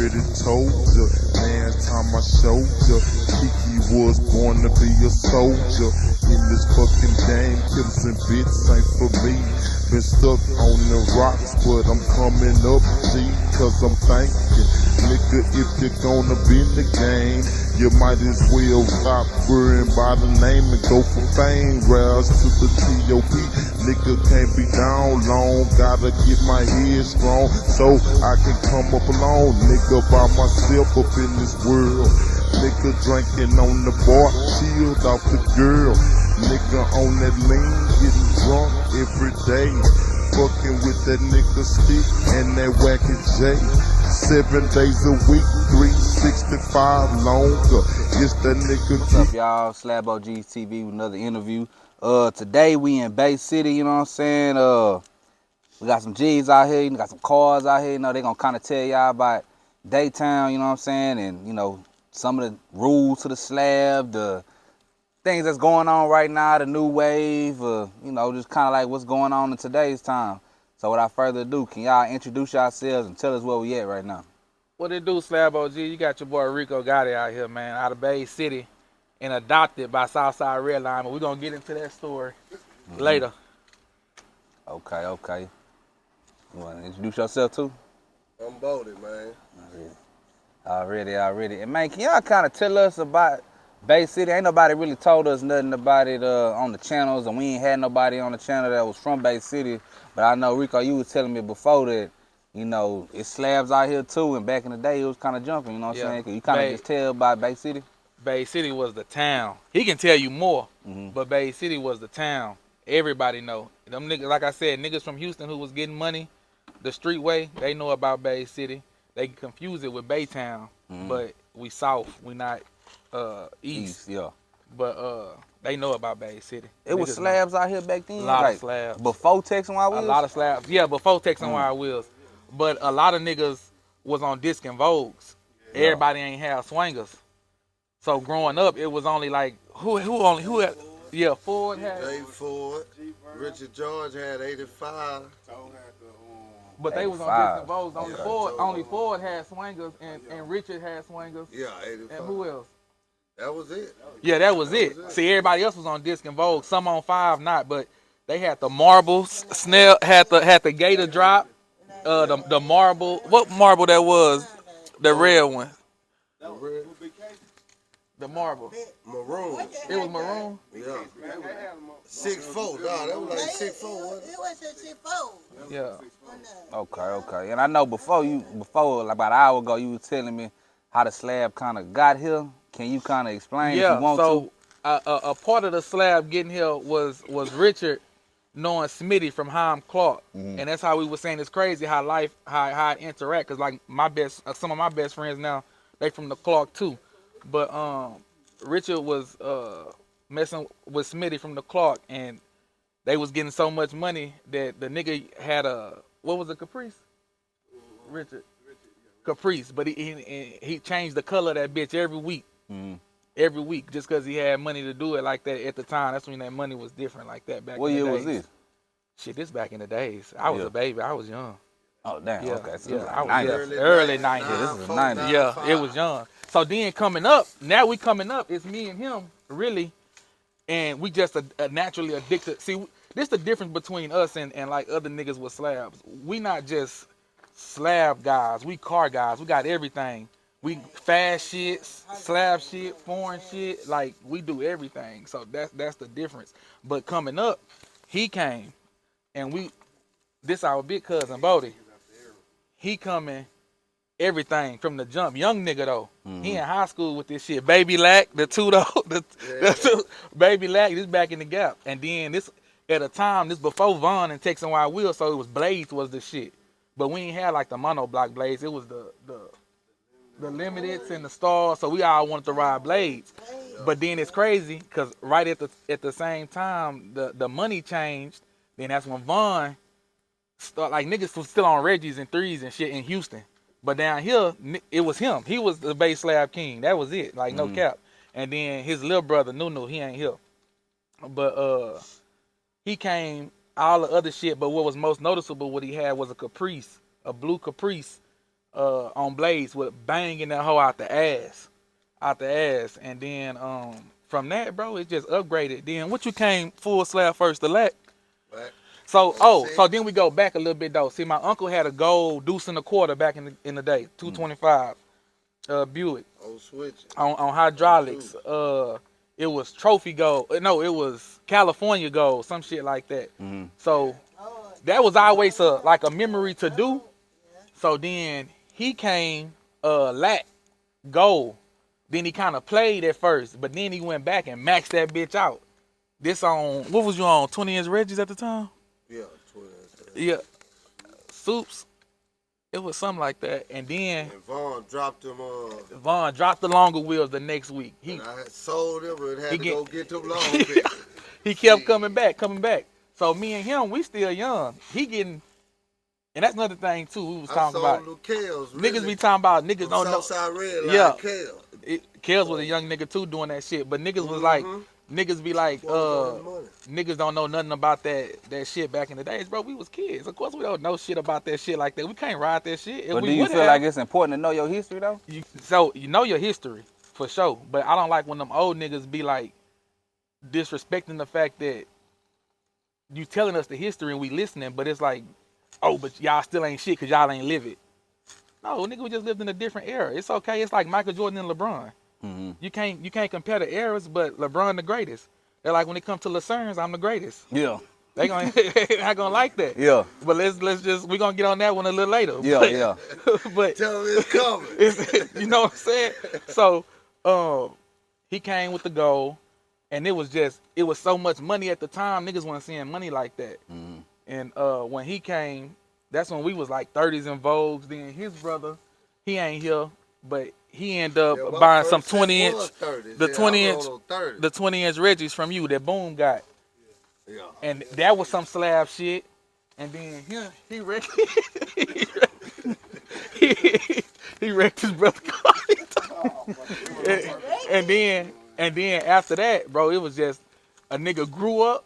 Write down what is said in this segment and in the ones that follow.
already told ya. Man, time I showed ya. Kiki was born to be a soldier. In this fucking game, killers and bits ain't for me. Been stuck on the rocks, but I'm coming up, G, cause I'm thinking, nigga, if you're gonna be in the game, you might as well stop worrying by the name and go for fame. Rouse to the T.O.P. Nigga can't be down long, gotta get my head strong so I can come up alone. Nigga by myself up in this world. Nigga drinking on the bar, chilled off the girl. Nigga on that lean, getting drunk every day. Fucking with that nigga stick and that wacky J. 7 days a week, 365 longer. It's that nigga. What's up, y'all? SlabOgsTv with another interview. Today we in Bay City, you know what I'm saying? We got some G's out here, we got some cars out here, you know, they gonna kinda tell y'all about Daytown, you know what I'm saying? And, you know, some of the rules to the slab, the things that's going on right now, the new wave, you know, just kind of like what's going on in today's time. So without further ado, can y'all introduce yourselves and tell us where we at right now? What it do, Slab OG? You got your boy Rico Gotti out here, man, out of Bay City, and adopted by Southside Redline. But we're gonna get into that story later. Okay. You wanna introduce yourself too? I'm bolded, man. Already. And man, can y'all kind of tell us about Bay City? Ain't nobody really told us nothing about it on the channels, and we ain't had nobody on the channel that was from Bay City. But I know, Rico, you was telling me before that, you know, it's slabs out here too, and back in the day it was kind of jumping, you know what I'm saying? Cause you kind of just tell about Bay City. Bay City was the town. He can tell you more, but Bay City was the town. Everybody know. Them niggas, like I said, niggas from Houston who was getting money the street way, they know about Bay City. They can confuse it with Baytown, but we south, we not east. Yeah. But they know about Bay City. It was slabs out here back then? A lot of slabs. Before Texas Wild Wheels? A lot of slabs. Yeah, before Texas Wild Wheels. But a lot of niggas was on disc and Vogues. Yeah. Everybody ain't have swingers. So growing up, it was only like, who had, yeah, Ford had. Dave Ford, Richard George had 85. But they was on disc and Vogues. Only Ford had swingers, and Richard had swingers. Yeah, 85. And who else? That was it. Yeah, that was it. See, everybody else was on disc and Vogue. Some on 5 not, but they had the marbles. Snell had the gator drop. The marble. What marble that was? The red one. The marble. Maroon. It was maroon? Yeah. 6'4", dog. That was like 6'4", wasn't it? It was a 6'4". Yeah. Okay. And I know before like about an hour ago, you was telling me how the slab kind of got here. Can you kind of explain if you want to? A part of the slab getting here was Richard knowing Smitty from Heim Clark, and that's how we were saying it's crazy how it interact. Cause like some of my best friends now, they from the Clark too, but Richard was messing with Smitty from the Clark, and they was getting so much money that the nigga had what was it, Caprice? Richard. Caprice, but he changed the color of that bitch every week. Every week, just because he had money to do it like that at the time. That's when that money was different like that back in the days. What year was this? Shit, this back in the days. I was a baby. I was young. Oh, damn. Yeah, Okay. So yeah, I was early 90s. Yeah, this was the 90s. Yeah, it was young. So then coming up, now we coming up, it's me and him, really, and we just naturally addicted. See, this the difference between us and like other niggas with slabs. We not just slab guys, we car guys. We got everything. We fast shit, slab shit, foreign shit, like we do everything. So that's the difference. But coming up, he came, and this our big cousin Bodie. He coming everything from the jump. Young nigga though. He in high school with this shit. Baby Lack, the two though, the two, Baby Lack, this back in the gap. And then this at a time, this before Vaughn and Texas Wild Wheels, so it was Blades was the shit. But we ain't had like the monoblock Blades. It was the Limiteds and the Stars, so we all wanted to ride Blades. But then it's crazy because right at the same time the money changed. Then that's when Vaughn start, like niggas was still on Reggie's and threes and shit in Houston. But down here it was him. He was the Bay Slab King. That was it. Like no cap. And then his little brother Nunu, he ain't here. But he came all the other shit. But what was most noticeable what he had was a Caprice, a blue Caprice. on blades with banging that hoe out the ass. And then from that, bro, it just upgraded. Then what you came full slab first, the lack? Right. So so then we go back a little bit though. See, my uncle had a gold deuce and a quarter back in the day, 225 Buick Oh, switch. on hydraulics. It was trophy gold. No, it was California gold, some shit like that. So that was always like a memory to do. So then he came lack gold. Then he kind of played at first, but then he went back and maxed that bitch out. This on, what was you on, 20-inch Reggies at the time? Yeah, 20. Yeah, Soups. It was something like that. And then And Vaughn dropped them. Vaughn dropped the longer wheels the next week. I had sold them and had to go get them long. He kept coming back. So me and him, we still young. He getting, and that's another thing too. We was talking about. Kales, Niggas be talking about niggas don't know. Southside Redline, Yeah. Kale. Kels was a young nigga too doing that shit, but niggas was like, niggas be like, niggas don't know nothing about that shit back in the days, bro. We was kids. Of course we don't know shit about that shit like that. We can't ride that shit. But do you feel like it's important to know your history though? So you know your history for sure, but I don't like when them old niggas be like disrespecting the fact that you telling us the history and we listening, but it's like, oh, but y'all still ain't shit because y'all ain't live it. No, nigga, we just lived in a different era. It's okay. It's like Michael Jordan and LeBron. You can't compare the eras, but LeBron the greatest. They're like, when it comes to Lucerne's, I'm the greatest. Yeah. They not gonna like that. Yeah. But let's just, we gonna get on that one a little later. Yeah, But Tell them it's coming. you know what I'm saying? So he came with the goal, and it was so much money at the time. Niggas wasn't seeing money like that. And when he came, that's when we was like 30s and Vogues. Then his brother, he ain't here, but he ended up buying some 20-inch, the 20-inch Reggies from you that Boom got. Yeah. And that was some slab shit. And then he wrecked he wrecked his brother car. and then after that, bro, it was just a nigga grew up.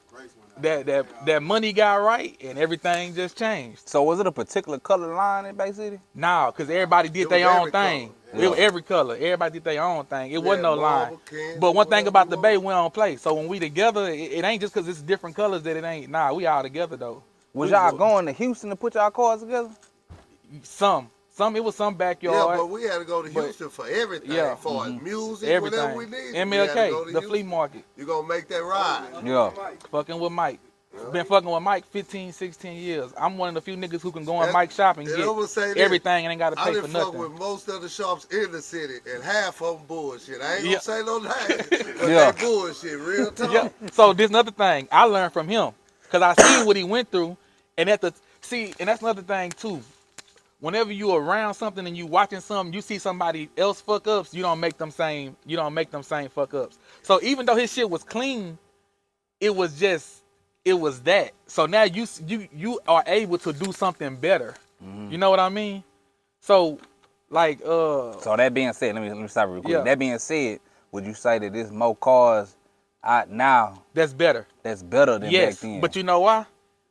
That money got right and everything just changed. So was it a particular color line in Bay City? Nah, cause everybody did their own thing. It was every color. Everybody did their own thing. It wasn't no line. But one thing about the Bay, we don't play. So when we together, it ain't just cause it's different colors that it ain't. Nah, we all together though. Was y'all going to Houston to put y'all cars together? Some. It was some backyard. Yeah, but we had to go to Houston for everything. Yeah. For music, Everything. whatever we needed. MLK, the flea market. You gonna make that ride. Yeah. Fucking with Mike. Been fucking with Mike 15, 16 years. I'm one of the few niggas who can go on Mike's shop and get everything and ain't got to pay for nothing. I done fuck with most of the shops in the city, and half of them bullshit. I ain't gonna say no names, but they bullshit, real talk. Yeah. So this another thing I learned from him, cause I seen what he went through, and and that's another thing too. Whenever you around something and you watching something, you see somebody else fuck ups, you don't make them same fuck ups. So even though his shit was clean, it was that. So now you are able to do something better. You know what I mean? So like So that being said, let me stop real quick. Yeah. That being said, would you say that there's more cars out now that's better than back then? But you know why?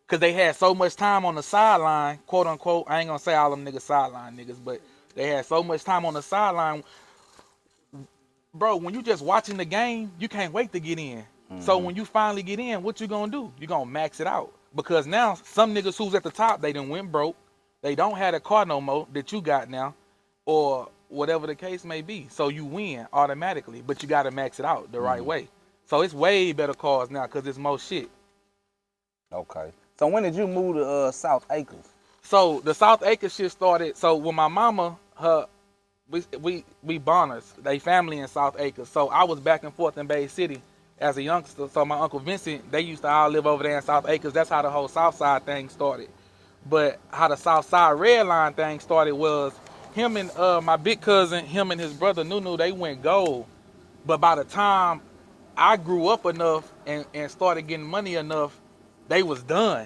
Because they had so much time on the sideline, quote unquote. I ain't gonna say all them niggas sideline niggas, but they had so much time on the sideline. Bro, when you just watching the game, you can't wait to get in. So when you finally get in, what you gonna do? You gonna max it out. Because now some niggas who's at the top, they done went broke. They don't have a car no more that you got now, or whatever the case may be. So you win automatically, but you gotta max it out the right way. So it's way better cars now because it's more shit. Okay. So when did you move to South Acres? So the South Acres shit started. So when my mama, we Bonners, they family in South Acres. So I was back and forth in Bay City as a youngster. So my Uncle Vincent, they used to all live over there in South Acres. That's how the whole Southside thing started. But how the Southside Redline thing started was him and my big cousin, him and his brother Nunu, they went gold. But by the time I grew up enough and started getting money enough, they was done.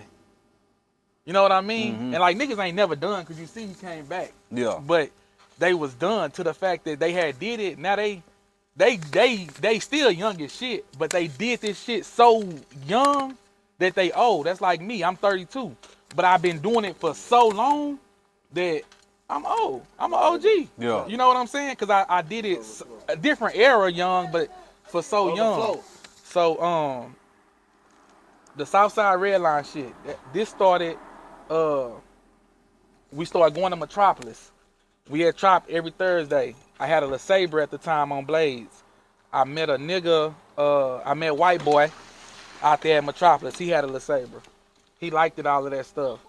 You know what I mean? And like niggas ain't never done because you see he came back. Yeah. But they was done to the fact that they had did it. Now they still young as shit, but they did this shit so young that they old. That's like me. I'm 32, but I've been doing it for so long that I'm old. I'm an OG. Yeah. You know what I'm saying? Cause I did it a different era young, but for so young. So the Southside Redline shit. This started. We started going to Metropolis. We had chopped every Thursday. I had a LeSabre at the time on Blades. I met a nigga. I met white boy out there at Metropolis. He had a LeSabre. He liked it, all of that stuff.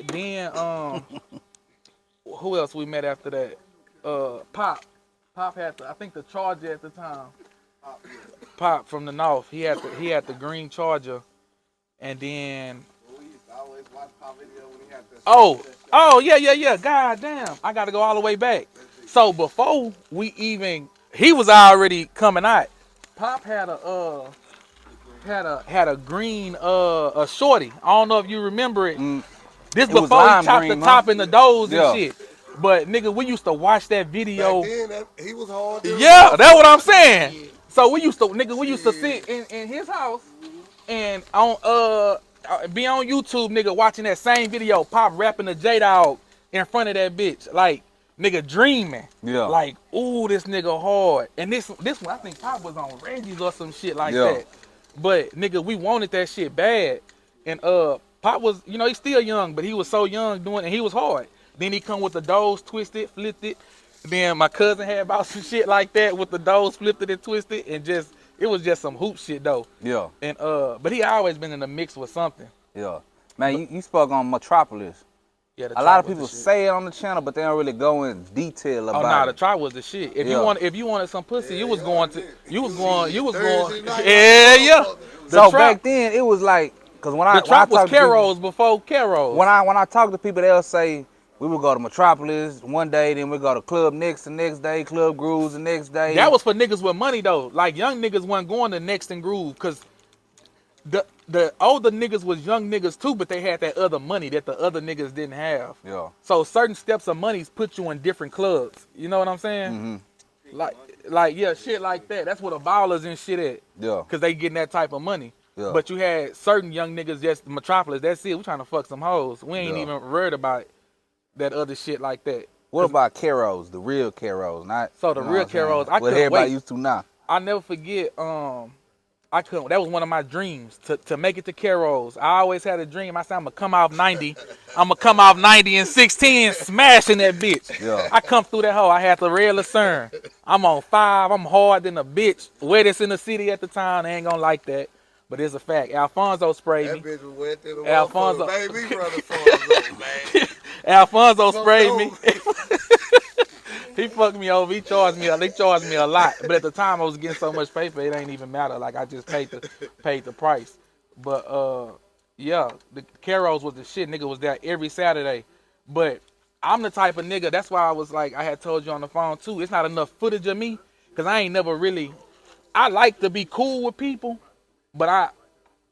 Then who else we met after that? Pop. Pop had I think the Charger at the time. Pop from the North. He had the green Charger. And then Oh yeah. God damn. I gotta go all the way back. So before we even he was already coming out. Pop had a green a shorty. I don't know if you remember it. This before he chopped the top and the doors and shit. But nigga, we used to watch that video. Back then, he was hard. Yeah, that's what I'm saying. Yeah. So we used to sit in his house and on be on YouTube, nigga, watching that same video, Pop rapping the J-Dog in front of that bitch. Like, nigga dreaming. Yeah. Like, ooh, this nigga hard. And this one, I think Pop was on Reggie's or some shit like that. But nigga, we wanted that shit bad. And Pop was, you know, he's still young, but he was so young doing it, and he was hard. Then he come with the doors twisted, flipped it. Then my cousin had about some shit like that with the doors flipped it and twisted, and just it was just some hoop shit though. Yeah. And but he always been in the mix with something. Yeah. Man, you spoke on Metropolis. Yeah, a lot of people say it on the channel, but they don't really go in detail about it. Oh, nah, the Tribe was the shit. If you wanted some pussy, you was going. Yeah. So back then it was like, cause when I Tribe was Carols before Carols. When I talk to people, they'll say we would go to Metropolis one day, then we go to Club Next the next day, Club Grooves the next day. That was for niggas with money though. Like young niggas wasn't going to Next and Groove, cause the older niggas was young niggas too, but they had that other money that the other niggas didn't have. Yeah. So certain steps of money put you in different clubs. You know what I'm saying? Mm-hmm. Like yeah, shit like that. That's what the ballers and shit at. Yeah. Cause they getting that type of money. Yeah. But you had certain young niggas just Metropolis. That's it. We trying to fuck some hoes. We ain't even worried about that other shit like that. What about Carols? The real Carols, not so the real Carols. I what everybody used to now. I never forget. I couldn't. That was one of my dreams to make it to Carols. I always had a dream. I said I'm gonna come out 90. I'm gonna come out 90 and 16, smashing that bitch. Yeah. I come through that hole. I had the red Lucerne. I'm on 5. I'm hard than a bitch. Wettest in the city at the time. They ain't gonna like that. But it's a fact. Alfonso sprayed me. That bitch was wet to the Alfonso. Baby brother Alfonso, man. Alfonso sprayed me. He fucked me over. They charged me a lot. But at the time I was getting so much paper, it ain't even matter. Like I just paid the price. But yeah, the Carols was the shit. Nigga was there every Saturday. But I'm the type of nigga, that's why I was like, I had told you on the phone too, it's not enough footage of me. Cause I ain't never really, I like to be cool with people, but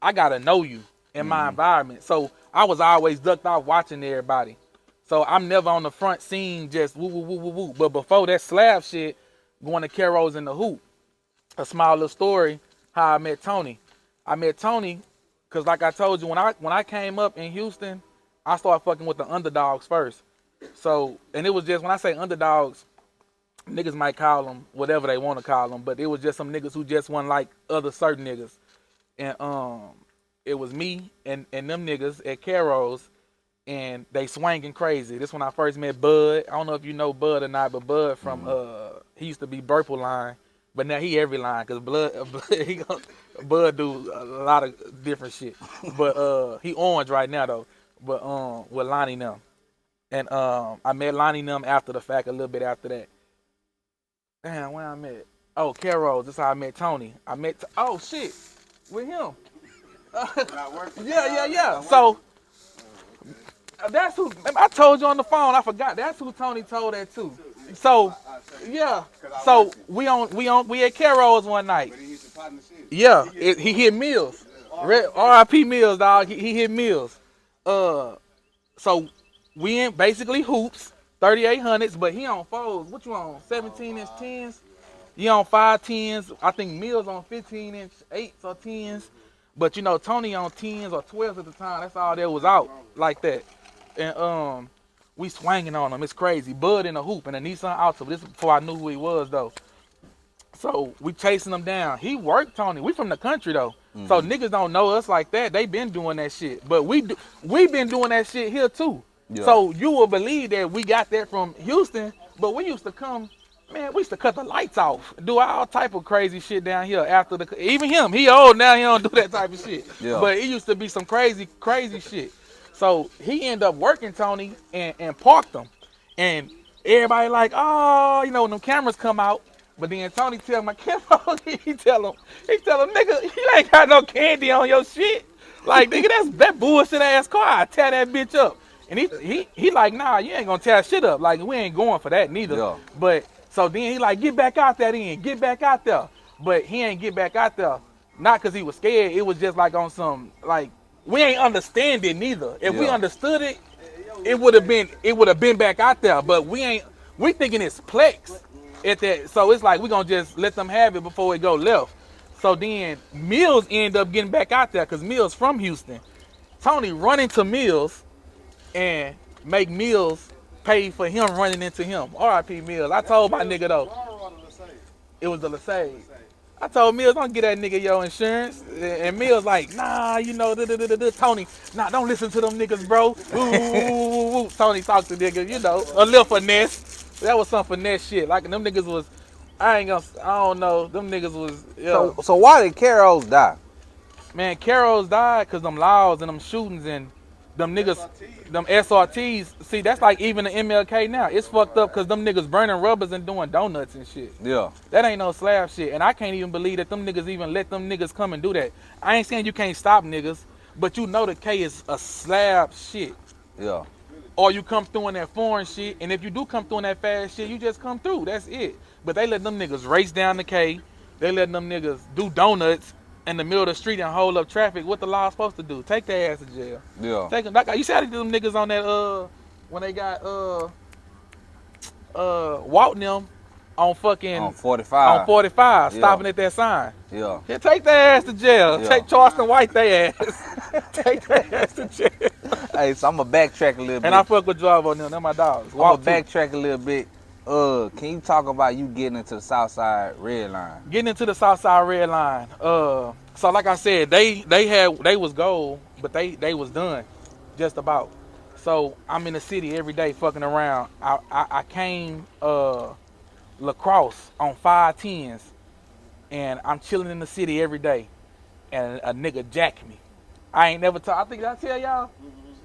I gotta know you in my environment. So I was always ducked off watching everybody. So I'm never on the front scene just woo woo woo woo woo. But before that Slab shit, going to Carols in the hoop. A small little story how I met Tony. I met Tony because like I told you, when I came up in Houston, I started fucking with the underdogs first. So, and it was just, when I say underdogs, niggas might call them whatever they want to call them, but it was just some niggas who just wasn't like other certain niggas. And it was me and them niggas at Carols, and they swanging crazy. This when I first met Bud. I don't know if you know Bud or not, but Bud from he used to be Burple line, but now he every line because Bud do a lot of different shit. But he orange right now though. But with Lonnie and them, and I met Lonnie and them after the fact, a little bit after that. Damn, where I met? Oh, Carols. That's how I met Tony. I met oh shit with him. Yeah. So. That's who I told you on the phone. I forgot. That's who Tony told that to. So, yeah. So we at Carols one night. Yeah, he hit Mills. R.I.P. Mills, dog. He hit Mills. So we in basically hoops, 3800s, but he on fours. What you on? 17-inch 10s. You on 510s. I think Mills on 15-inch 8s or 10s. But you know Tony on 10s or 12s at the time. That's all that was out like that. And We swinging on him. It's crazy. Bud in a hoop and a Nissan Altima. This is before I knew who he was though. So we chasing him down. He worked Tony. We from the country though. So niggas don't know us like that. They been doing that shit. But we been doing that shit here too. Yeah. So you will believe that we got that from Houston, but we used to come, man, we used to cut the lights off, do all type of crazy shit down here after even him, he old now, he don't do that type of shit. Yeah. But it used to be some crazy shit. So he ended up working Tony and parked them. And everybody like, oh, you know, when them cameras come out, but then Tony tell my camera, he tell him, nigga, you ain't got no candy on your shit. Like, nigga, that's that bullshit ass car. I tear that bitch up. And he like, nah, you ain't gonna tear shit up. Like, we ain't going for that neither. Yeah. But so then he like, get back out there then, get back out there. But he ain't get back out there. Not cause he was scared. It was just like on some, like, we ain't understand it neither. If we understood it, it would have been back out there. But we thinking it's Plex at that. So it's like we gonna just let them have it before it go left. So then Mills end up getting back out there because Mills from Houston. Tony running to Mills and make Mills pay for him running into him. R.I.P. Mills. I told my nigga though. It was the Lesage. I told Mills, don't get that nigga your insurance. And Mills like, nah, you know, Tony, nah, don't listen to them niggas, bro. Woo. Tony talked to niggas, you know, a little finesse. That was some finesse shit. Like them niggas was, I don't know. Them niggas was, yeah. So why did Carol's die? Man, Carol's died because them laws and them shootings and them niggas, them SRTs. See, that's like even the MLK now. It's fucked up because them niggas burning rubbers and doing donuts and shit. Yeah. That ain't no slab shit. And I can't even believe that them niggas even let them niggas come and do that. I ain't saying you can't stop niggas, but you know the K is a slab shit. Yeah. Or you come through in that foreign shit, and if you do come through in that fast shit, you just come through. That's it. But they let them niggas race down the K. They let them niggas do donuts in the middle of the street and hold up traffic. What the law supposed to do? Take their ass to jail. Yeah. Take them. Like you see how they do them niggas on that when they got Walton them on fucking on 45. On 45, yeah. Stopping at that sign. Yeah. Yeah, take their ass to jail. Yeah. Take Charleston White their ass. Take their ass to jail. Hey, so I'm gonna backtrack a little bit. And I fuck with Drive on them. They're my dogs. I'm gonna backtrack a little bit. Can you talk about you getting into the Southside Redline? Getting into the Southside Redline. So like I said, they was gold, but they was done, just about. So I'm in the city every day fucking around. I came lacrosse on 510s, and I'm chilling in the city every day, and a nigga jacked me. I ain't never I think I tell y'all,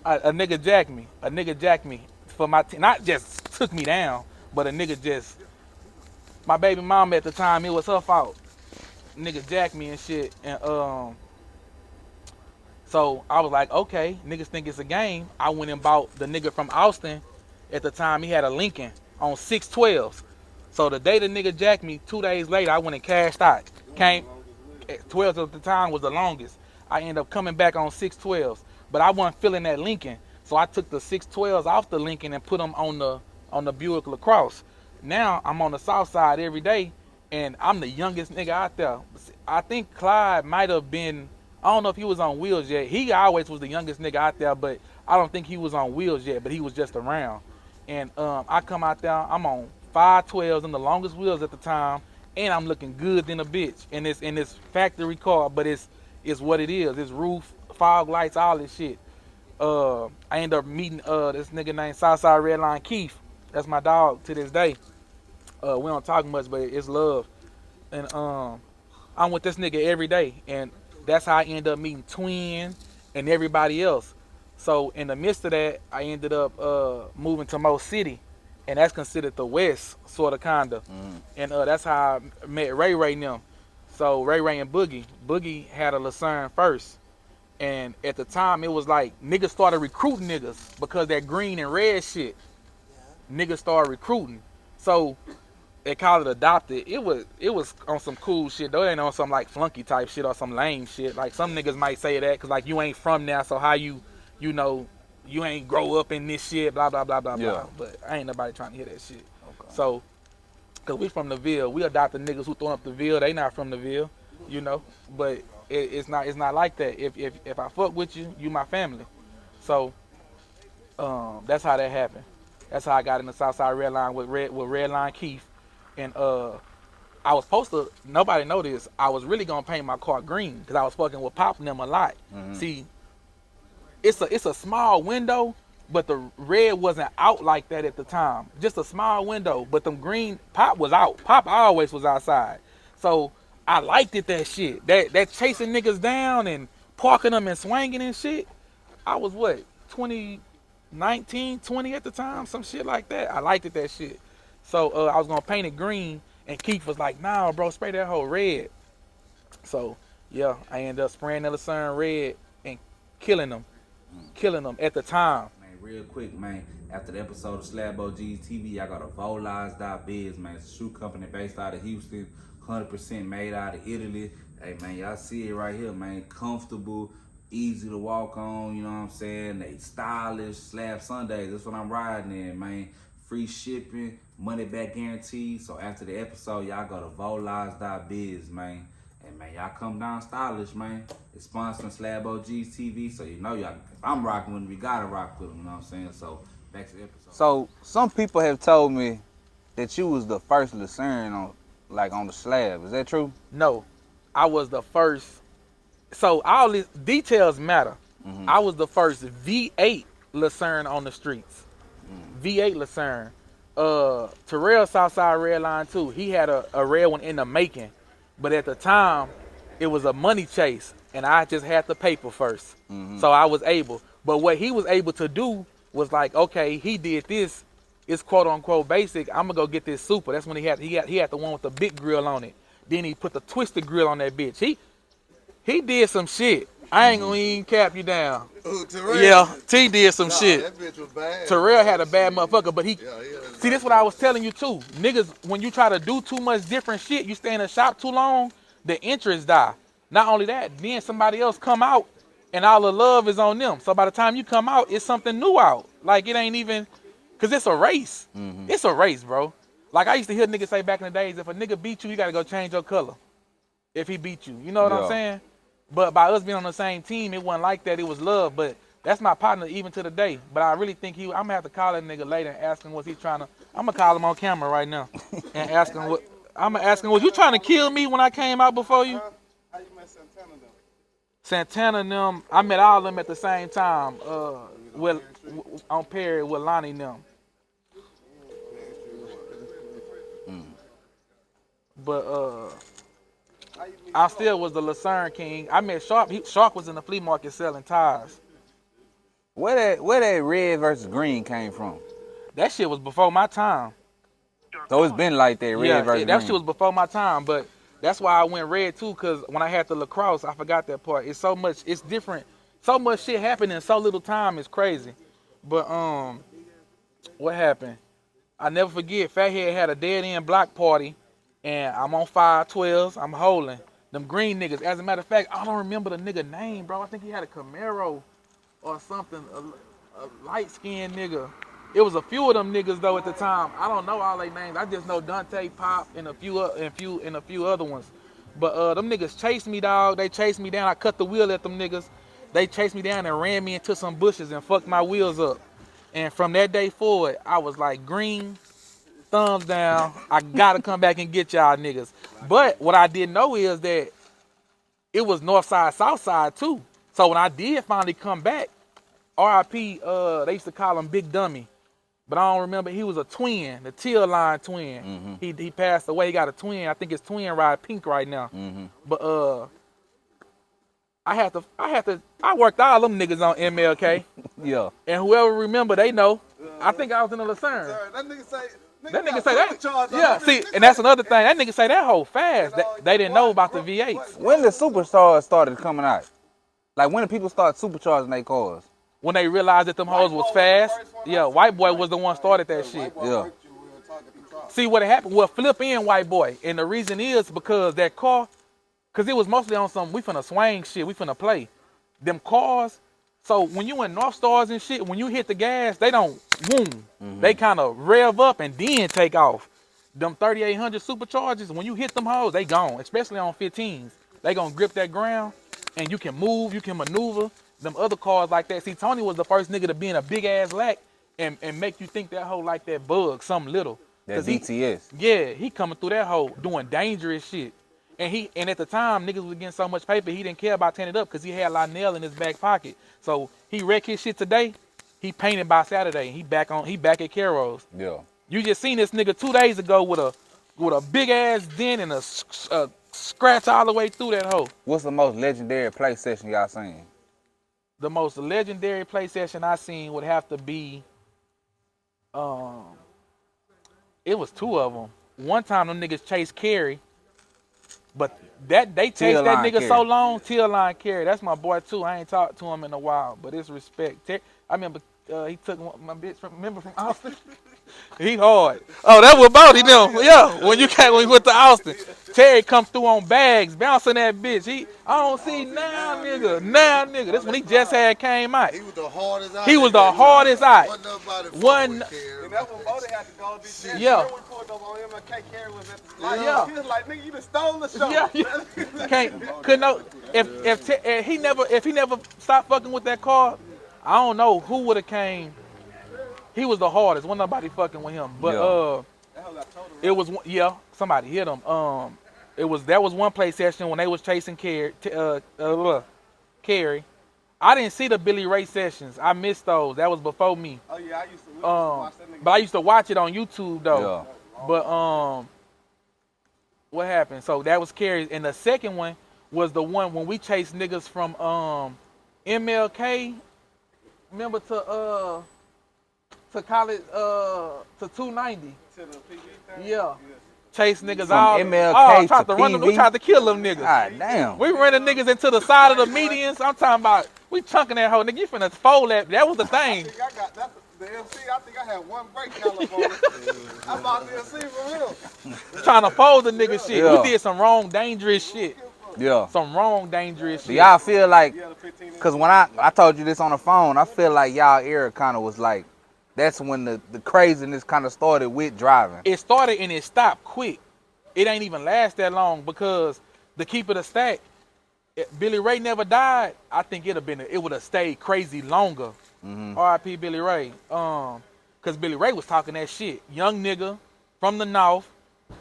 a nigga jacked me. A nigga jacked me for my team. Not just took me down, but a nigga just, my baby mama at the time, it was her fault. Nigga jacked me and shit, and so I was like, okay, niggas think it's a game. I went and bought the nigga from Austin. At the time, he had a Lincoln on 612s. So the day the nigga jacked me, 2 days later, I went and cashed out. Came, 12 at the time was the longest. I ended up coming back on 612s, but I wasn't feeling that Lincoln. So I took the 612s off the Lincoln and put them on the Buick LaCrosse. Now I'm on the south side every day, and I'm the youngest nigga out there. I think Clyde might have been, I don't know if he was on wheels yet. He always was the youngest nigga out there, but I don't think he was on wheels yet, but he was just around. And I come out there, I'm on 512s and the longest wheels at the time, and I'm looking good than a bitch. And it's in this factory car, but it's what it is. It's roof, fog lights, all this shit. I end up meeting this nigga named Southside Redline Keith. That's my dog to this day. We don't talk much, but it's love. And I'm with this nigga every day, and that's how I end up meeting Twin and everybody else. So in the midst of that, I ended up moving to Mo City, and that's considered the West, sort of, kinda. And that's how I met Ray and them. So Ray and Boogie. Boogie had a Lucerne first. And at the time, it was like niggas started recruiting niggas because that green and red shit. Niggas started recruiting. So they called it adopted. It was on some cool shit. Though it ain't on some like flunky type shit or some lame shit. Like some niggas might say that because like you ain't from there, so how you know, you ain't grow up in this shit, blah, blah, blah, blah, blah. But I ain't nobody trying to hear that shit. Okay. So, because we from the Ville. We adopted niggas who throwing up the Ville. They not from the Ville, you know. But it's not like that. If I fuck with you, you my family. So, that's how that happened. That's how I got in the Southside Redline with Redline Keith. And I was supposed to, nobody know this, I was really gonna paint my car green because I was fucking with Pop and them a lot. See, it's a small window, but the red wasn't out like that at the time. Just a small window, but them green, Pop was out. Pop always was outside. So I liked it, that shit. That chasing niggas down and parking them and swinging and shit. I was what, 19, 20 at the time, some shit like that. I liked it, that shit. So I was gonna paint it green, and Keith was like, nah, bro, spray that whole red. So yeah, I ended up spraying the Lucerne red and killing them at the time. Man, real quick, man, after the episode of SlabOgsTv, I got a Volage.biz, man. It's a shoe company based out of Houston, 100% made out of Italy. Hey, man, y'all see it right here, man. Comfortable, easy to walk on, you know what I'm saying? They stylish, Slab Sundays, that's what I'm riding in, man. Free shipping, money back guarantee. So after the episode, y'all go to Volage.biz, man. And man, y'all come down stylish, man. It's sponsoring SlabOgsTv, so you know y'all, if I'm rocking with them, we gotta rock with them, you know what I'm saying? So back to the episode. So some people have told me that you was the first Lucerne on the slab. Is that true? No, I was the first. So all these details matter. I was the first V8 Lucerne on the streets. V8 Lucerne. Terrell Southside Redline too. He had a red one in the making. But at the time, it was a money chase, and I just had the paper first. So I was able. But what he was able to do was like, okay, he did this. It's quote unquote basic. I'm gonna go get this super. That's when he had the one with the big grill on it. Then he put the twisted grill on that bitch. He did some shit. I ain't gonna even cap you down. Ooh, Terrell? Yeah, T did some shit. That bitch was bad. Terrell had a bad motherfucker, but see, this what I was telling you too. Niggas, when you try to do too much different shit, you stay in the shop too long, the interest die. Not only that, then somebody else come out and all the love is on them. So by the time you come out, it's something new out. Like it ain't even, cause it's a race. It's a race, bro. Like I used to hear niggas say back in the days, if a nigga beat you, you gotta go change your color. If he beat you, you know what I'm saying? But by us being on the same team, it wasn't like that. It was love. But that's my partner even to the day. But I really think I'm gonna have to call that nigga later and ask him was he trying to. I'm gonna call him on camera right now and ask him what. I'm gonna ask him, was you trying to kill me when I came out before you? How you met Santana them? Santana and them, I met all of them at the same time. On Perry with Lonnie and them. But I still was the Lucerne king. I met Sharp. Sharp was in the flea market selling tires. Where that red versus green came from? That shit was before my time. So it's been like that, red versus green. That shit was before my time, but that's why I went red too, cause when I had the lacrosse, I forgot that part. It's so much, it's different. So much shit happened in so little time, it's crazy. But what happened? I never forget, Fathead had a dead end block party, and I'm on 512s, I'm holding. Them green niggas. As a matter of fact, I don't remember the nigga name, bro. I think he had a Camaro or something, a light-skinned nigga. It was a few of them niggas though at the time. I don't know all their names. I just know Dante, Pop, and a few other ones. But them niggas chased me, dog. They chased me down. I cut the wheel at them niggas. They chased me down and ran me into some bushes and fucked my wheels up. And from that day forward, I was like green, thumbs down. I gotta come back and get y'all niggas. But what I didn't know is that it was Northside, Southside too. So when I did finally come back, RIP, they used to call him Big Dummy. But I don't remember, he was a twin, the Teal Line twin. He passed away, he got a twin. I think his twin ride pink right now. But I worked all them niggas on MLK. Yeah. And whoever remember, they know. I think I was in the Lucerne. That nigga say that. Yeah, see, and that's another thing. That nigga say that whole fast. They didn't know about the V8s. When the superstars started coming out? Like when did people start supercharging their cars? When they realized that them hoes was fast. Yeah, White Boy was the one started that shit. Yeah. See what happened? Well, flip in White Boy. And the reason is because that car, because it was mostly on some, we finna swing shit, we finna play. Them cars, so when you in North Stars and shit, when you hit the gas, they don't boom. They kind of rev up and then take off. Them 3800 superchargers, when you hit them hoes, they gone, especially on 15s. They gonna grip that ground and you can move, you can maneuver. Them other cars like that. See, Tony was the first nigga to be in a big ass lack and make you think that hoe like that bug, something little. That DTS. Yeah, he coming through that hole doing dangerous shit. And at the time, niggas was getting so much paper, he didn't care about tearing it up because he had Lionel in his back pocket. So he wrecked his shit today, he painted by Saturday, and he back at Caro's. Yeah. You just seen this nigga 2 days ago with a big ass dent and a scratch all the way through that hole. What's the most legendary play session y'all seen? The most legendary play session I seen would have to be, it was 2 of them. One time them niggas chased Carey, but they chased that nigga so long. Teal line Carey, that's my boy too. I ain't talked to him in a while, but it's respect. I remember he took my bitch from Austin. He hard. Oh, that was about him. Yeah, when you went to Austin, Terry come through on bags, bouncing that bitch. I don't see now, nigga. This when he just had came out. He was the hardest out. He was the hardest out. And that's when Bodie had to go do Yeah. We pulled up on him and Carey was at the light. Yeah. He was like, nigga, you done stole the show. Yeah. Couldn't know if he never stopped fucking with that car. I don't know who would have came. He was the hardest. Wasn't nobody fucking with him. But it was somebody hit him. That was one play session when they was chasing Carey. I didn't see the Billy Ray sessions. I missed those. That was before me. Oh yeah, I used to watch that nigga. But I used to watch it on YouTube though. Yeah. But what happened? So that was Carey, and the second one was the one when we chased niggas from MLK. Remember to college to 290. To the PG thing? Yeah. Chase niggas From out. MLK tried to run PV? them. We tried to kill them niggas. God damn. We running niggas into the side of the medians. I'm talking about we chunking that hoe. Nigga, you finna fold that. That was the thing. I think I got that's the MC. I think I had one break caliber on it. I bought the MC from him. Trying to fold the nigga shit. Yeah. We did some wrong, dangerous shit. Yeah. Some wrong, dangerous shit. Do y'all feel like, Yeah, the 15 cause when I told you this on the phone, I feel like y'all era kind of was like, that's when the craziness kind of started with driving. It started and it stopped quick. It ain't even last that long because to keep it a stack, Billy Ray never died. I think it would have stayed crazy longer. R.I.P. Billy Ray. Cause Billy Ray was talking that shit. Young nigga from the North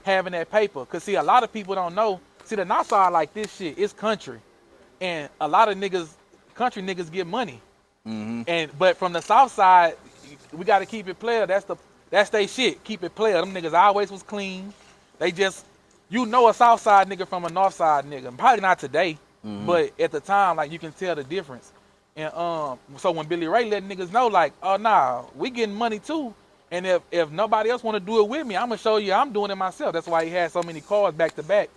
having that paper. Cause see, a lot of people don't know. See, the North side like this shit, it's country. And a lot of country niggas get money. But from the South side, we gotta keep it player. That's they shit. Keep it player. Them niggas always was clean. They just, a South side nigga from a North side nigga. Probably not today, but at the time, like you can tell the difference. And so when Billy Ray let niggas know, like, oh nah, we getting money too. And if nobody else want to do it with me, I'm gonna show you I'm doing it myself. That's why he had so many cars back to back,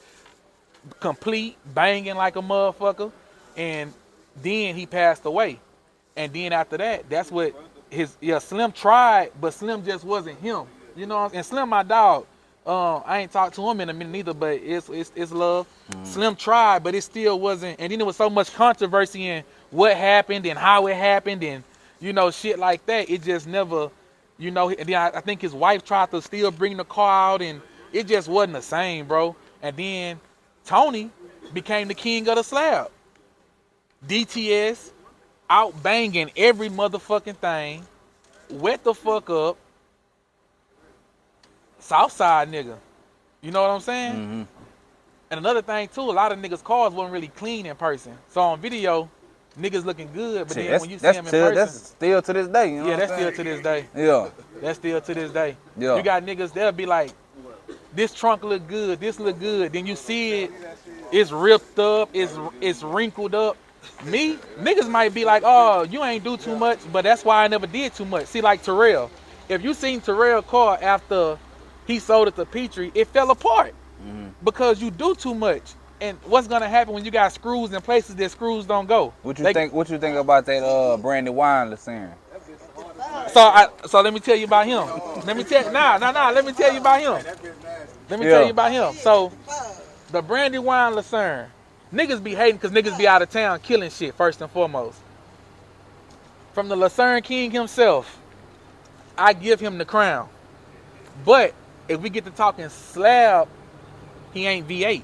complete, banging like a motherfucker. And then he passed away. And then after that, that's what Slim tried, but Slim just wasn't him. You know what I'm saying? And Slim my dog. I ain't talked to him in a minute neither, but it's love. Slim tried, but it still wasn't. And then there was so much controversy in what happened and how it happened and, shit like that. It just never, and then I think his wife tried to still bring the car out and it just wasn't the same, bro. And then Tony became the king of the slab. DTS, out banging every motherfucking thing, wet the fuck up. Southside nigga, you know what I'm saying? And another thing too, a lot of niggas' cars wasn't really clean in person. So on video, niggas looking good, but then when you see them in person, that's still to this day. You know that's still to this day. Yeah, that's still to this day. Yeah, you got niggas they'll be like, this trunk look good, this look good. Then you see it, it's ripped up, it's wrinkled up. Me, niggas might be like, oh, you ain't do too much, but that's why I never did too much. See, like Terrell, if you seen Terrell car after he sold it to Petrie, it fell apart because you do too much. And what's gonna happen when you got screws in places that screws don't go? What you think about that brandy wine Lucerne? So let me tell you about him. Let me tell you about him. Tell you about him. So the brandy wine Lucerne, niggas be hating because niggas be out of town killing shit first and foremost. From the Lucerne King himself, I give him the crown. But if we get to talking slab, he ain't V8.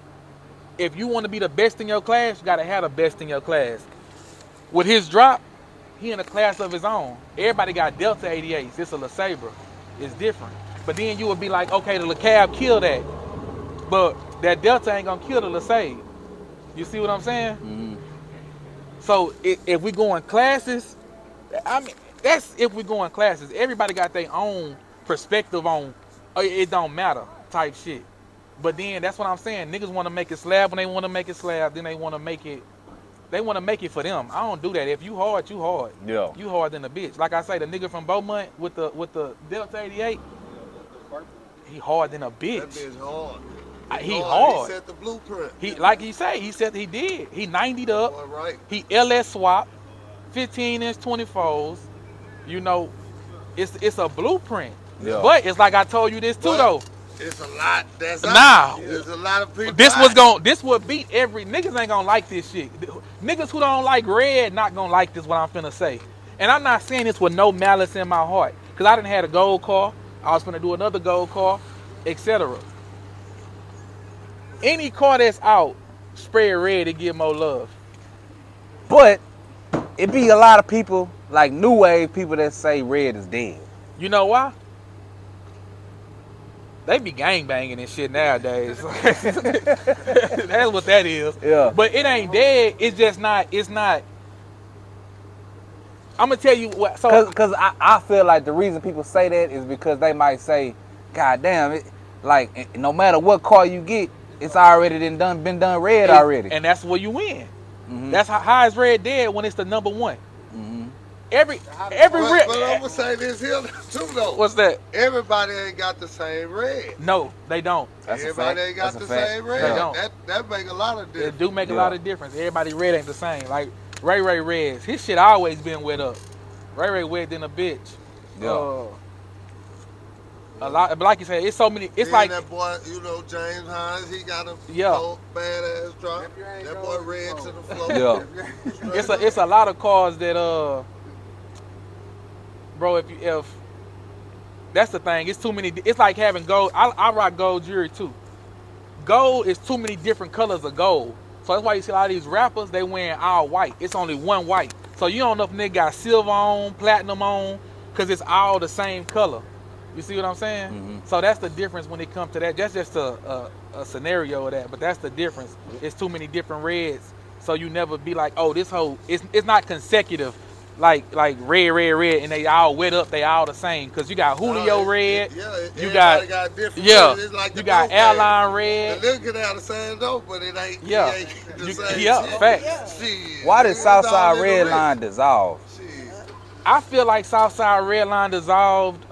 If you want to be the best in your class, you got to have the best in your class. With his drop, he in a class of his own. Everybody got Delta 88s. It's a LeSabre. It's different. But then you would be like, okay, the LeCab killed that. But that Delta ain't gonna kill the LeSabre. You see what I'm saying? Mm-hmm. So if we go in classes, I mean, that's if we go in classes. Everybody got their own perspective on it don't matter type shit. But then that's what I'm saying. Niggas want to make it slab when they want to make it slab. Then they want to make it. They want to make it for them. I don't do that. If you hard, you hard. Yeah. You hard than a bitch. Like I say, the nigga from Beaumont with the Delta 88, he hard than a bitch. That bitch hard. He hard. He set the blueprint. He like he say. He said he did. He 90'd up. Boy, right. He LS swap, 15-inch 24s. You know, it's a blueprint. Yeah. But it's like I told you this too though. It's a lot. That's Nah. There's a lot of people. This would beat every niggas ain't gonna like this shit. Niggas who don't like red not gonna like this. What I'm finna say. And I'm not saying this with no malice in my heart, cause I done had a gold car. I was finna do another gold car, etc. Any car that's out, spray red to get more love. But it be a lot of people, like new wave people, that say red is dead. You know why? They be gangbanging and shit nowadays. That's what that is. Yeah. But it ain't dead. It's just not. It's not. I'm gonna tell you what. So, Cause I feel like the reason people say that is because they might say, God damn it, like no matter what car you get, it's already been done red already. And that's where you win. Mm-hmm. That's how is red dead when it's the number one. Mm-hmm. Every But I'm gonna say this here too though. What's that? Everybody ain't got the same red. No, they don't. That's a Everybody fact. ain't got That's the a fact. same red. They don't. That make a lot of difference. It do make a Yeah. lot of difference. Everybody red ain't the same. Like Ray Reds, his shit always been wet up. Ray wet than a bitch. Yeah. A lot, but like you said, it's so many. It's Then like that boy, you know, James Hines, he got a Yeah. badass drop. If you ain't That boy going, red you to the going. floor. Yeah. it's a lot of cars that bro, if that's the thing, it's too many. It's like having gold. I rock gold jewelry too. Gold is too many different colors of gold. So that's why you see a lot of these rappers, they wearing all white. It's only one white. So you don't know if nigga got silver on, platinum on, because it's all the same color. You see what I'm saying? Mm-hmm. So that's the difference when it comes to that. That's just a scenario of that, but that's the difference. It's too many different reds. So you never be like, oh, this whole, it's not consecutive. Like red, and they all wet up. They all the same. Cause you got Julio red. You got different yeah. It's like You got airline red. The nigga can have the same dope, but it ain't. Yeah. It ain't the You- same yeah, shit. facts. Shit. Why did It's all Southside in the Redline dissolve? Shit. I feel like Southside Redline dissolved.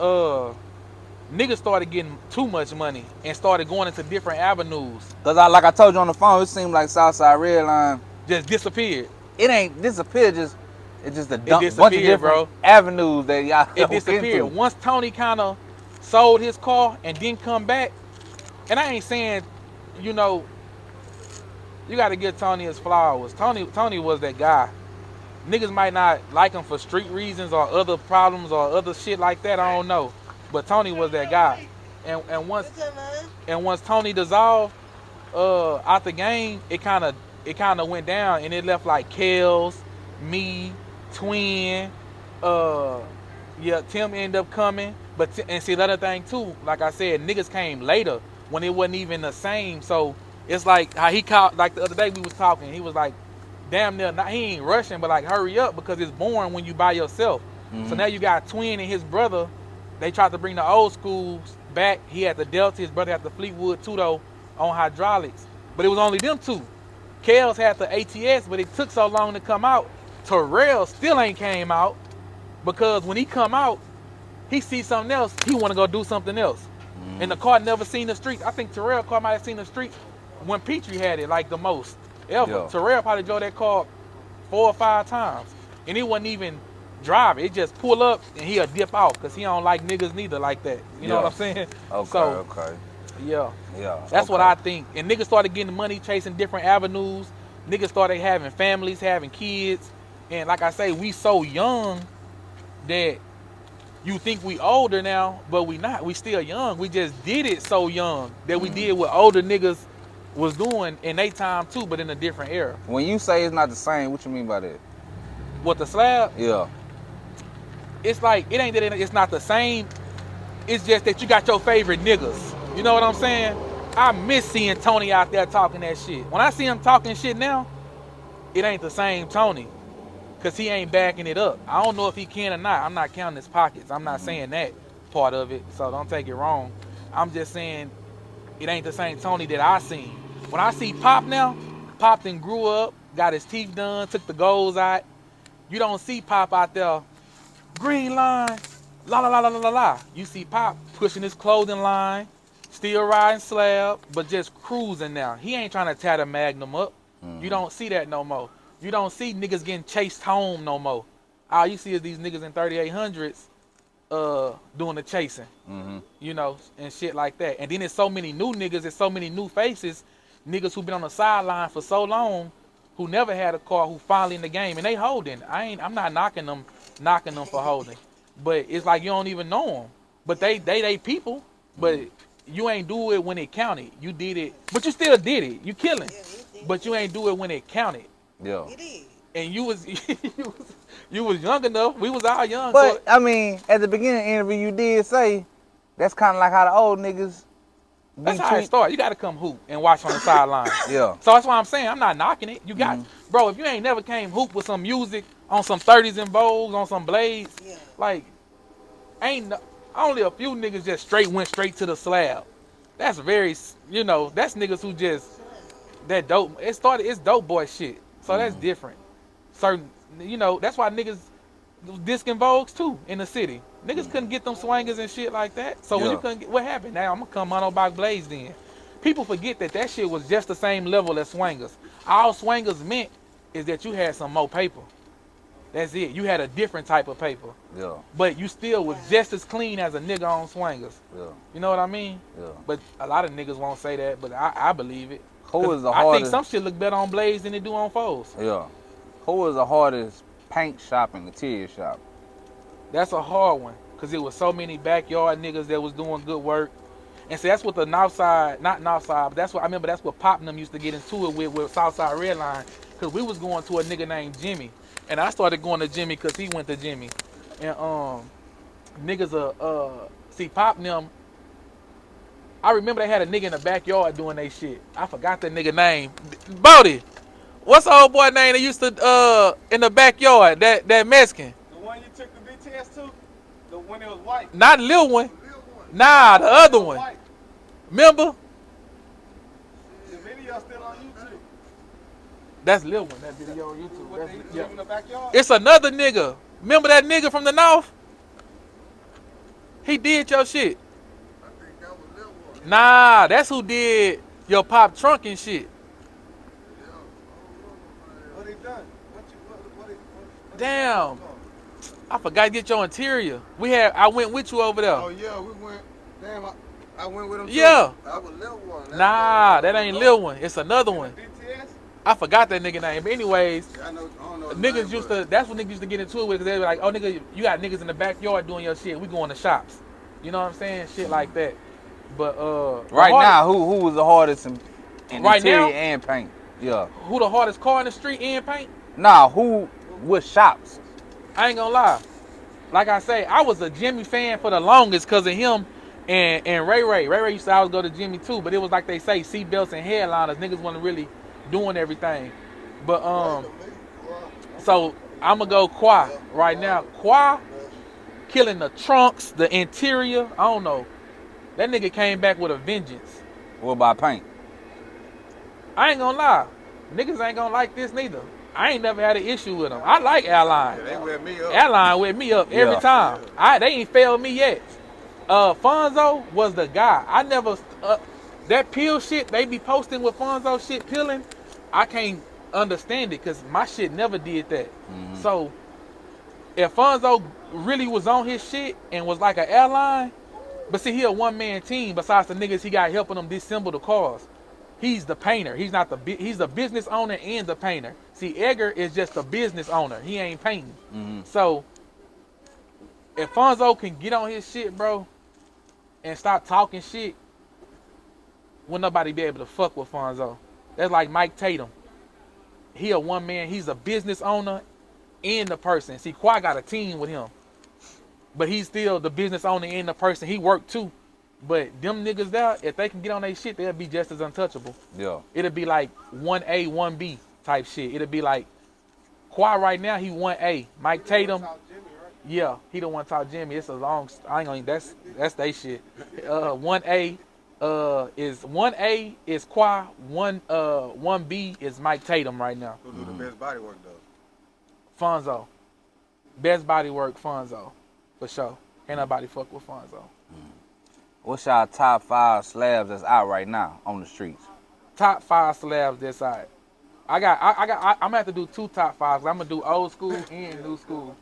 Niggas started getting too much money and started going into different avenues. Cause like I told you on the phone, it seemed like Southside Redline, Just disappeared. it ain't disappeared. It's just a bunch of disappeared, different bro. avenues that y'all It disappeared. Once Tony kind of sold his car and didn't come back, and I ain't saying, you know, you got to give Tony his flowers. Tony was that guy. Niggas might not like him for street reasons or other problems or other shit like that. I don't know, but Tony was that guy. And once Tony dissolved out the game, it kind of went down, and it left like Kels, me, Twin, Tim ended up coming, and see the other thing too, like I said, niggas came later when it wasn't even the same. So it's like how he called, like the other day we was talking, he was like, damn near, he ain't rushing, but like hurry up because it's boring when you by yourself. So now you got Twin and his brother, they tried to bring the old schools back. He had the Delta, his brother had the Fleetwood too though, on hydraulics, but it was only them two. Kels had the ATS, but it took so long to come out. Terrell still ain't came out because when he come out, he sees something else. He want to go do something else. And the car never seen the streets. I think Terrell car might have seen the streets when Petrie had it like the most ever. Yeah. Terrell probably drove that car 4 or 5 times. And he wasn't even driving. It just pull up and he'll dip out because he don't like niggas neither like that. You know what I'm saying? Okay, okay. Yeah. Yeah. That's what I think. And niggas started getting money, chasing different avenues. Niggas started having families, having kids. And like I say, we so young that you think we older now, but we not. We still young. We just did it so young that we did what older niggas was doing in their time too, but in a different era. When you say it's not the same, what you mean by that? What, the slab? Yeah. it's like it ain't that it's not the same. It's just that you got your favorite niggas. You know what I'm saying? I miss seeing Tony out there talking that shit. When I see him talking shit now, it ain't the same Tony. Cause he ain't backing it up. I don't know if he can or not. I'm not counting his pockets. I'm not saying that part of it. So don't take it wrong. I'm just saying it ain't the same Tony that I seen. When I see Pop now, Pop then grew up, got his teeth done, took the goals out. You don't see Pop out there, green line, la la la la la la la. You see Pop pushing his clothing line, still riding Slab, but just cruising now. He ain't trying to tear the Magnum up. You don't see that no more. You don't see niggas getting chased home no more. All you see is these niggas in 3800s doing the chasing, you know, and shit like that. And then there's so many new niggas, there's so many new faces, niggas who been on the sideline for so long, who never had a car, who finally in the game, and they holding. I'm not knocking them for holding, but it's like you don't even know them. But they people, but you ain't do it when it counted. You did it, but you still did it. You killing, but you ain't do it when it counted. Yeah. It is. And you was young enough. We was all young. But so, I mean, at the beginning of the interview, you did say that's kind of like how the old niggas. That's how it started. You got to come hoop and watch on the sideline. Yeah. So that's why I'm saying I'm not knocking it. You got, bro. If you ain't never came hoop with some music on some 30s and Vogues on some blades, like only a few niggas just went straight to the slab. That's very, you know, that's niggas who just that dope. It's dope boy shit. So that's different. Certain, you know, that's why niggas discing Vogues too in the city. Niggas couldn't get them swangers and shit like that. So when you couldn't get, what happened? Now I'm gonna come monobox blades then. People forget that shit was just the same level as swangers. All swangers meant is that you had some more paper. That's it. You had a different type of paper. Yeah. But you still was just as clean as a nigga on swangers. Yeah. You know what I mean? Yeah. But a lot of niggas won't say that, but I believe it. Who is the I hardest? think some shit look better on blades than it do on foes. Yeah. Who is the hardest paint shop and interior shop? That's a hard one, because it was so many backyard niggas that was doing good work. And see, that's what the Northside, not Northside, but that's what I remember. That's what Pop and them used to get into it with Southside Redline, because we was going to a nigga named Jimmy, and I started going to Jimmy because he went to Jimmy. And niggas see Pop and them. I remember they had a nigga in the backyard doing they shit. I forgot that nigga name. Bodie, what's the old boy name that used to in the backyard? That Mexican. The one you took the BTS to? The one that was white? Not Lil one. Nah, the other one. White. Remember? The video still on YouTube. That's Lil one. That video on YouTube. What they live in the backyard? It's another nigga. Remember that nigga from the north? He did your shit. I think that was Lil one. Nah, that's who did your Pop trunk and shit. What they done? What Damn. I forgot to get your interior. I went with you over there. Oh yeah, we went. Damn, I went with him. Yeah. That was Lil one. Nah, that ain't Lil one. It's another one. BTS? I forgot that nigga name. But anyways, I don't know. niggas used to, that's what niggas used to get into it with, because they were like, oh nigga, you got niggas in the backyard doing your shit. We going to shops. You know what I'm saying? Shit like that. But Right now, who was the hardest in Right interior now? and paint? Yeah. who the hardest car in the street and paint? Nah, who what shops? I ain't gonna lie. Like I say, I was a Jimmy fan for the longest because of him and Ray Ray. Ray Ray used to always go to Jimmy too, but it was like they say, seatbelts and headliners. Niggas wasn't really doing everything. But so I'm gonna go Qua right now. Qua killing the trunks, the interior. I don't know. That nigga came back with a vengeance. What about paint? I ain't gonna lie. Niggas ain't gonna like this neither. I ain't never had an issue with them. I like Airline. They wear me up. Airline with me up every time. They ain't failed me yet. Fonzo was the guy. I never that pill shit they be posting with Fonzo shit peeling. I can't understand it because my shit never did that. So if Fonzo really was on his shit and was like an Airline, but see, he a one-man team besides the niggas he got helping them disassemble the cars. He's the painter. He's not he's the business owner and the painter. See, Edgar is just a business owner. He ain't painting. So if Fonzo can get on his shit, bro, and stop talking shit, will nobody be able to fuck with Fonzo. That's like Mike Tatum. He a one man. He's a business owner and the person. See, Qua got a team with him. but he's still the business owner and the person. He worked too. But them niggas there, if they can get on their shit, they'll be just as untouchable. Yeah. It'll be like 1A, 1B type shit. It'll be like Kawhi right now, he 1A. Mike Tatum, yeah, he the one talk Jimmy. It's a long, I ain't gonna, that's they shit. 1A is Kawhi, 1B is Mike Tatum right now. Who do the best body work though? Fonzo. Best body work, Fonzo. For sure. Ain't nobody fuck with Fonzo. What's y'all top 5 slabs that's out right now on the streets? Top 5 slabs this side. I'm gonna have to do 2 top 5s. I'm gonna do old school and new school.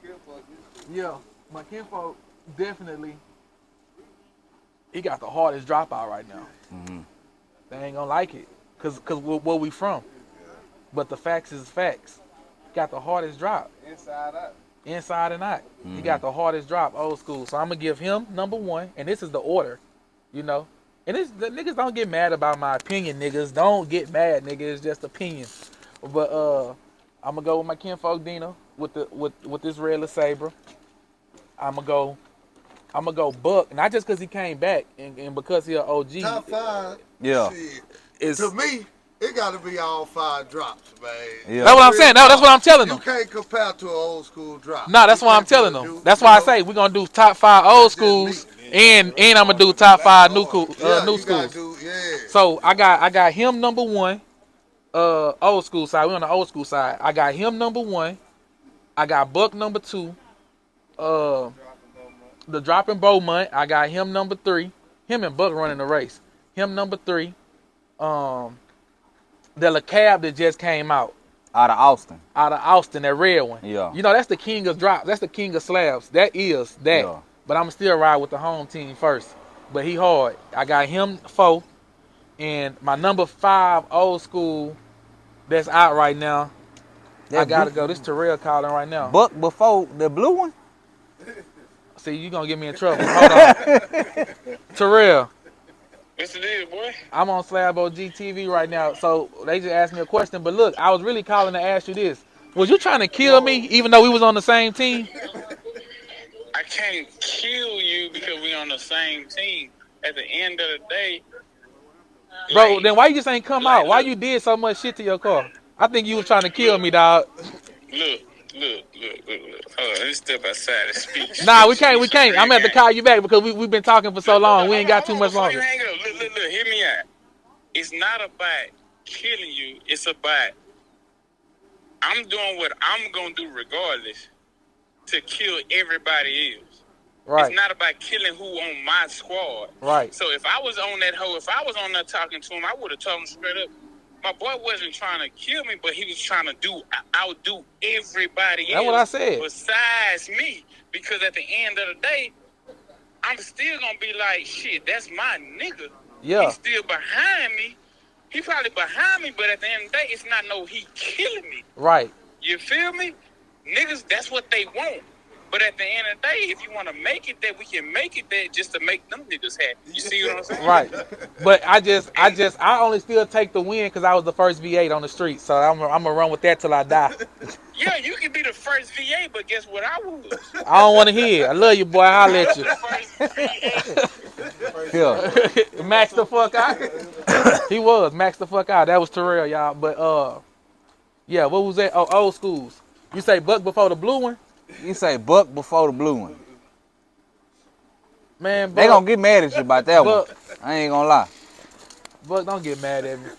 Yeah, my kinfolk definitely. He got the hardest dropout right now. They ain't gonna like it, cause where we from. But the facts is facts. Got the hardest drop. Inside and out. He got the hardest drop, old school. So I'm gonna give him number 1, and this is the order, you know. And the niggas don't get mad about my opinion, niggas. Don't get mad, niggas. It's just opinion. But I'm gonna go with my kinfolk Dino with this red LeSabre. I'm gonna go Buck, not just cause he came back and because he an OG. Top 5. Yeah. Shit. To me, it got to be all 5 drops, man. Yeah. That's what I'm saying. No, that's what I'm telling them. You can't compare to an old school drop. No, that's what I'm telling them. That's why I say we're gonna do top 5 old schools and I'm gonna do top 5 new schools. So I got him number 1, old school side. We on the old school side. I got him number 1. I got Buck number 2. The dropping Beaumont. I got him number 3. Him and Buck running the race. Him number 3. The LeCab that just came out. Out of Austin. That red one. Yeah. You know, that's the king of drops. That's the king of slabs. That is that. Yeah. But I'm still ride with the home team first. But he hard. I got him 4. And my number 5 old school that's out right now. I gotta go. This Terrell calling right now. Buck before the blue one? See, you gonna get me in trouble. Hold on. Terrell. What's the deal, boy? I'm on SlabOgsTv right now, so they just asked me a question. But look, I was really calling to ask you this. Was you trying to kill me even though we was on the same team? I can't kill you because we on the same team. At the end of the day... Bro, then why you just ain't come out? Why you did so much shit to your car? I think you was trying to kill me, dog. Look. Hold on, let's step outside and speak. Nah, we can't. I'm gonna have to call you back because we've been talking for so long. We ain't got too much longer. Look, hear me out. It's not about killing you. It's about I'm doing what I'm gonna do regardless to kill everybody else. Right. It's not about killing who on my squad. Right. So if I was on that hoe, if I was on there talking to him, I would have told him straight up. My boy wasn't trying to kill me, but he was trying to outdo everybody else. That's what I said. Besides me, because at the end of the day, I'm still gonna be like, shit, that's my nigga. Yeah. He's still behind me. He probably behind me, but at the end of the day, it's not no he killing me. Right. You feel me? Niggas, that's what they want. But at the end of the day, if you want to make it that, we can make it that just to make them niggas happy. You see what I'm saying? Right. But I only still take the win because I was the first V8 on the street. So I'm gonna run with that till I die. Yeah, you can be the first VA, but guess what I was? I don't want to hear it. I love you, boy. I'll let you. Yeah. Max the fuck out. He was. Max the fuck out. That was Terrell, y'all. But, yeah, what was that? Oh, old schools. You say Buck before the blue one? You say Buck before the blue one. Man, Buck, they gonna get mad at you about that Buck, one. I ain't gonna lie. Buck, don't get mad at me.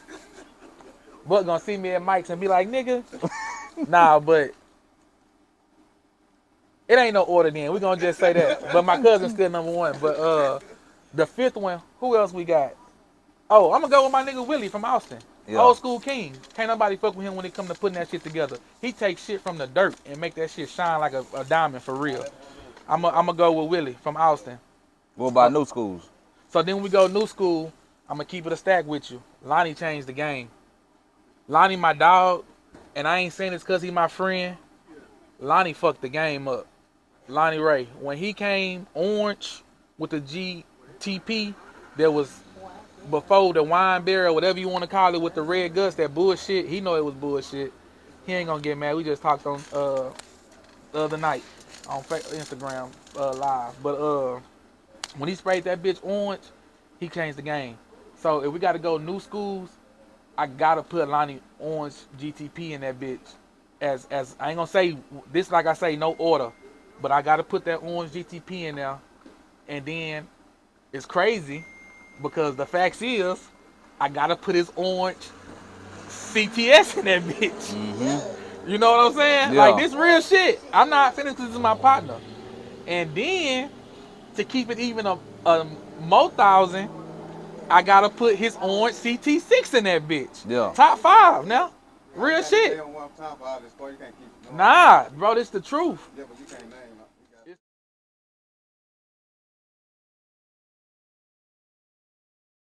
Buck gonna see me at Mike's and be like, nigga. Nah, but it ain't no order then. We gonna just say that. But my cousin's still number 1. But the 5th one, who else we got? Oh, I'm gonna go with my nigga Willie from Austin. Yeah. Old school king. Can't nobody fuck with him when it come to putting that shit together. He takes shit from the dirt and make that shit shine like a diamond for real. I'm gonna go with Willie from Austin. What about new schools? So then we go new school. I'm gonna keep it a stack with you. Lonnie changed the game. Lonnie my dog, and I ain't saying this because he my friend. Lonnie fucked the game up. Lonnie Ray. When he came orange with the GTP, there was before the wine barrel, whatever you want to call it, with the red guts, that bullshit. He know it was bullshit. He ain't gonna get mad. We just talked on the other night. on Instagram live. But when he sprayed that bitch orange, he changed the game. So if we got to go new schools, I gotta put Lonnie Orange GTP in that bitch. As I ain't gonna say this like I say no order, but I gotta put that Orange GTP in there. And then it's crazy because the facts is I gotta put his Orange CTS in that bitch. Mm-hmm. You know what I'm saying? Yeah. Like this real shit. I'm not finished because this is my partner. And then to keep it even a more thousand, I gotta put his Orange CT6 in that bitch. Yeah. Top 5 now. Real shit. Nah, bro, this the truth. Yeah, but you can't name